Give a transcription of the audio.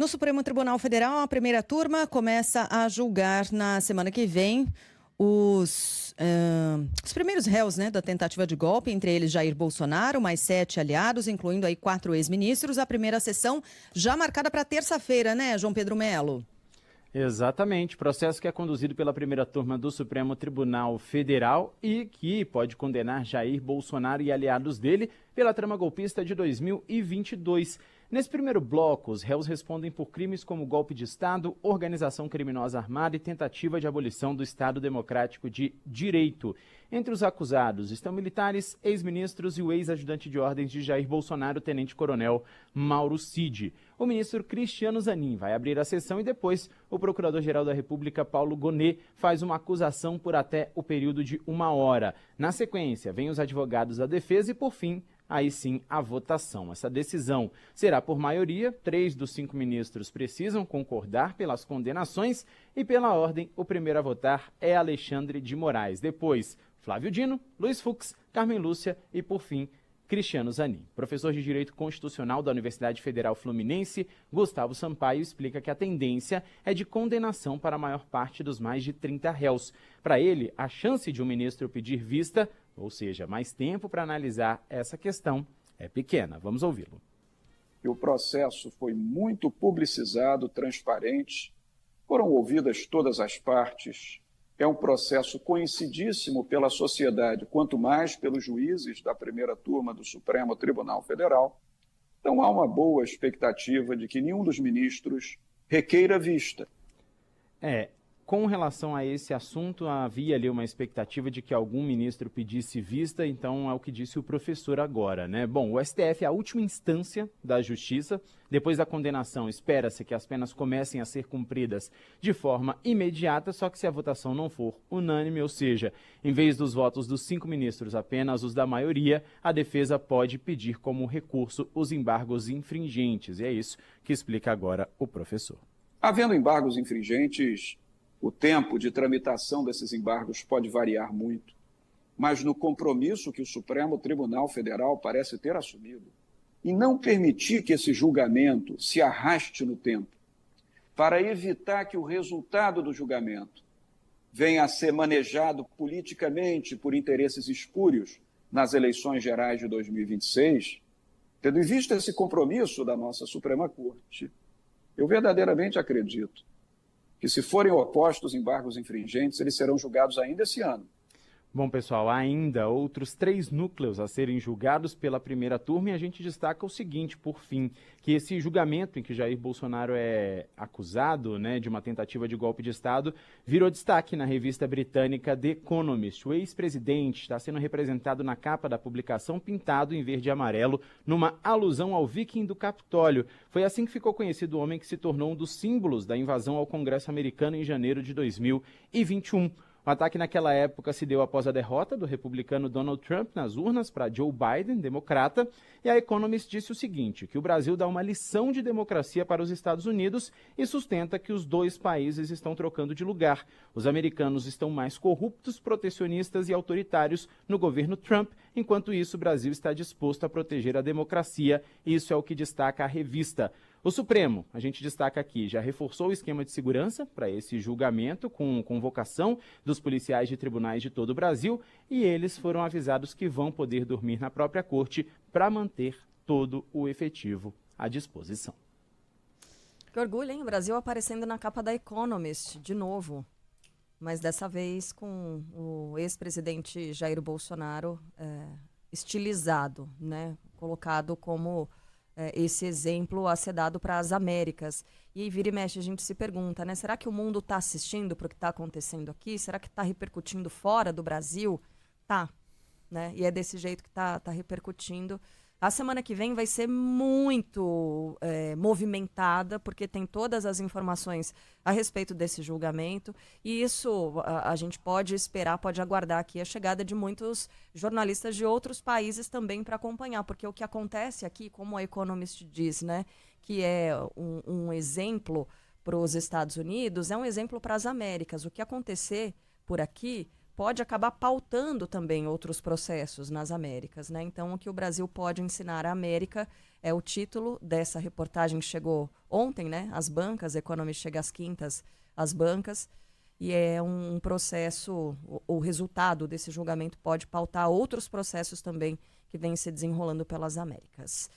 No Supremo Tribunal Federal, a primeira turma começa a julgar na semana que vem os primeiros réus, né, da tentativa de golpe, entre eles Jair Bolsonaro, mais 7 aliados, incluindo aí 4 ex-ministros. A primeira sessão já marcada para terça-feira, né, João Pedro Melo? Exatamente, processo que é conduzido pela primeira turma do Supremo Tribunal Federal e que pode condenar Jair Bolsonaro e aliados dele pela trama golpista de 2022. Nesse primeiro bloco, os réus respondem por crimes como golpe de Estado, organização criminosa armada e tentativa de abolição do Estado Democrático de Direito. Entre os acusados estão militares, ex-ministros e o ex-ajudante de ordens de Jair Bolsonaro, tenente-coronel Mauro Cid. O ministro Cristiano Zanin vai abrir a sessão e depois o procurador-geral da República, Paulo Gonet, faz uma acusação por até o período de 1 hora. Na sequência, vêm os advogados da defesa e, por fim, aí sim a votação. Essa decisão será por maioria, 3 dos 5 ministros precisam concordar pelas condenações e pela ordem, o primeiro a votar é Alexandre de Moraes. Depois, Flávio Dino, Luiz Fux, Carmen Lúcia e, por fim, Cristiano Zanin. Professor de Direito Constitucional da Universidade Federal Fluminense, Gustavo Sampaio, explica que a tendência é de condenação para a maior parte dos mais de 30 réus. Para ele, a chance de um ministro pedir vista, ou seja, mais tempo para analisar essa questão, é pequena. Vamos ouvi-lo. O processo foi muito publicizado, transparente, foram ouvidas todas as partes. É um processo conhecidíssimo pela sociedade, quanto mais pelos juízes da primeira turma do Supremo Tribunal Federal. Então há uma boa expectativa de que nenhum dos ministros requeira vista. Com relação a esse assunto, havia ali uma expectativa de que algum ministro pedisse vista, então é o que disse o professor agora, né? Bom, o STF é a última instância da justiça. Depois da condenação, espera-se que as penas comecem a ser cumpridas de forma imediata, só que se a votação não for unânime, ou seja, em vez dos votos dos 5 ministros, apenas os da maioria, a defesa pode pedir como recurso os embargos infringentes. E é isso que explica agora o professor. Havendo embargos infringentes, o tempo de tramitação desses embargos pode variar muito, mas no compromisso que o Supremo Tribunal Federal parece ter assumido, em não permitir que esse julgamento se arraste no tempo, para evitar que o resultado do julgamento venha a ser manejado politicamente por interesses espúrios nas eleições gerais de 2026, tendo em vista esse compromisso da nossa Suprema Corte, eu verdadeiramente acredito que, se forem opostos embargos infringentes, eles serão julgados ainda esse ano. Bom, pessoal, há ainda outros 3 núcleos a serem julgados pela primeira turma e a gente destaca o seguinte, por fim, que esse julgamento em que Jair Bolsonaro é acusado, né, de uma tentativa de golpe de Estado virou destaque na revista britânica The Economist. O ex-presidente está sendo representado na capa da publicação pintado em verde e amarelo, numa alusão ao Viking do Capitólio. Foi assim que ficou conhecido o homem que se tornou um dos símbolos da invasão ao Congresso americano em janeiro de 2021. O ataque naquela época se deu após a derrota do republicano Donald Trump nas urnas para Joe Biden, democrata, e a Economist disse o seguinte, que o Brasil dá uma lição de democracia para os Estados Unidos e sustenta que os 2 países estão trocando de lugar. Os americanos estão mais corruptos, protecionistas e autoritários no governo Trump, enquanto isso o Brasil está disposto a proteger a democracia. Isso é o que destaca a revista. O Supremo, a gente destaca aqui, já reforçou o esquema de segurança para esse julgamento com convocação dos policiais de tribunais de todo o Brasil e eles foram avisados que vão poder dormir na própria corte para manter todo o efetivo à disposição. Que orgulho, hein? O Brasil aparecendo na capa da Economist, de novo. Mas dessa vez com o ex-presidente Jair Bolsonaro estilizado, né? Colocado como esse exemplo a ser dado para as Américas. E aí vira e mexe, a gente se pergunta, né? Será que o mundo está assistindo para o que está acontecendo aqui? Será que está repercutindo fora do Brasil? Tá, né? E é desse jeito que tá repercutindo. A semana que vem vai ser muito movimentada, porque tem todas as informações a respeito desse julgamento. E isso a gente pode esperar, pode aguardar aqui a chegada de muitos jornalistas de outros países também para acompanhar. Porque o que acontece aqui, como a Economist diz, né, que é um exemplo para os Estados Unidos, é um exemplo para as Américas. O que acontecer por aqui pode acabar pautando também outros processos nas Américas, né? Então, o que o Brasil pode ensinar à América É o título dessa reportagem que chegou ontem, né? As bancas, Economist chega às quintas, as bancas, e é um processo, o resultado desse julgamento pode pautar outros processos também que vêm se desenrolando pelas Américas.